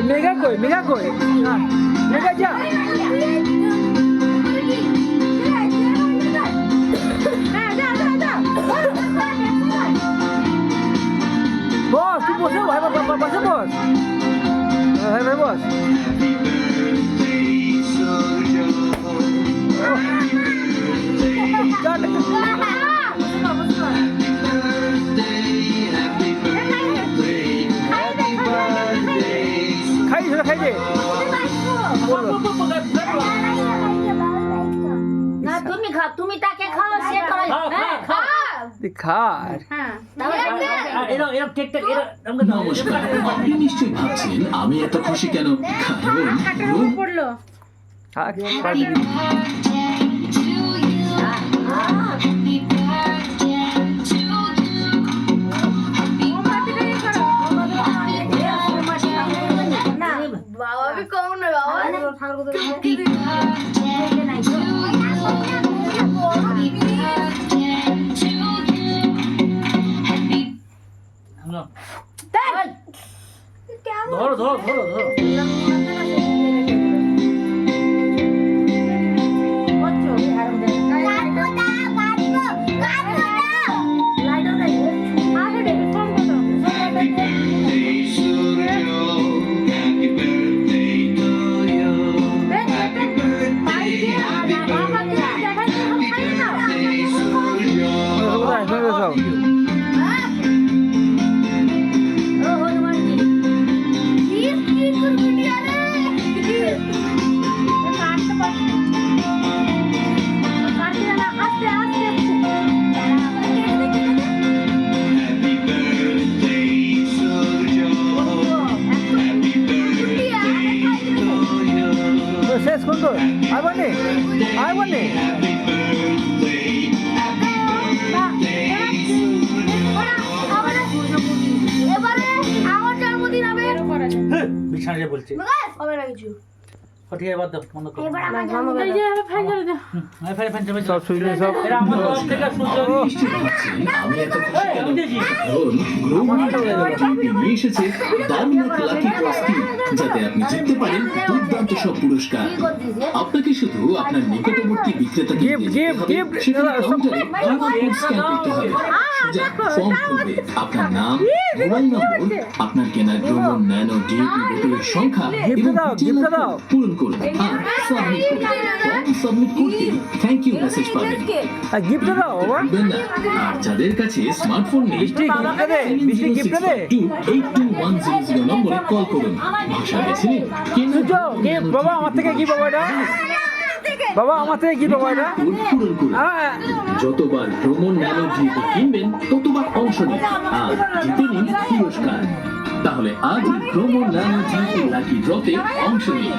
মেঘা কই মেঘা কই মেঘা যা বস তুই বসে ভাই বসে বস ভাই ভাই বস খাই দে না তুমি খাও তুমি তাকে খাও সে তোমায় খার নমস্কার, আপনি নিশ্চয়ই ভাবছেন আমি এত খুশি কেন? কারণ পড়লো বাবা भी कौन है ধরো ধরো ধরো ধরো শেষ কোন তো আইবনে এবারে আমার জন্মদিন হবে বিছানা যে বলছে হবে না কিছু ঠিক আছে বাদ দাও বন্ধ করো এবার আমার জন্মদিন এই যে ফাইল করে দাও ফাইল সব সুইলে সব এরা আমার তরফ থেকে সুন্দর নিশ্চয়ই ভাবছেন আমি এত খুশি কেন? কারণ গ্রোমার এসেছে দারুণ এক লাকি ড্র স্কিম, যাতে আপনি জিততে পারেন দুর্দান্ত সব পুরস্কার। আপনাকে শুধু আপনার নিকটবর্তী বিক্রেতাকে সেখানে কাউন্টারে বারবার কোড স্ক্যান করতে হবে। সোজা ফর্ম খুলবে, আপনার নাম, মোবাইল নম্বর, আপনার কেনা গ্রোমন ন্যানো ডিএপি বোতলের সংখ্যা এবং পূরণ করুন আর সাবমিট করুন। ফর্ম সাবমিট করতে থ্যাংক ইউ মেসেজ পাবেন। গিফট দাও বাবা আর যাদের কাছে স্মার্টফোন নেই, বৃষ্টি গিফট দে 822100 নম্বরে কল করুন। ভাষা বেছে নিন, সুজো গিফট বাবা আমার থেকে কি বাবা এটা বাবা আমার থেকে কি বাবা এটা কোড পূরণ করুন। যতবার ভ্রমণ ন্যানো ডিপি কিনবেন ততবার অংশ নিন আর জিতে নিন পুরস্কার। তাহলে আজই ভ্রমণ ন্যানো ডিপি লাকি ড্রতে অংশ নিন।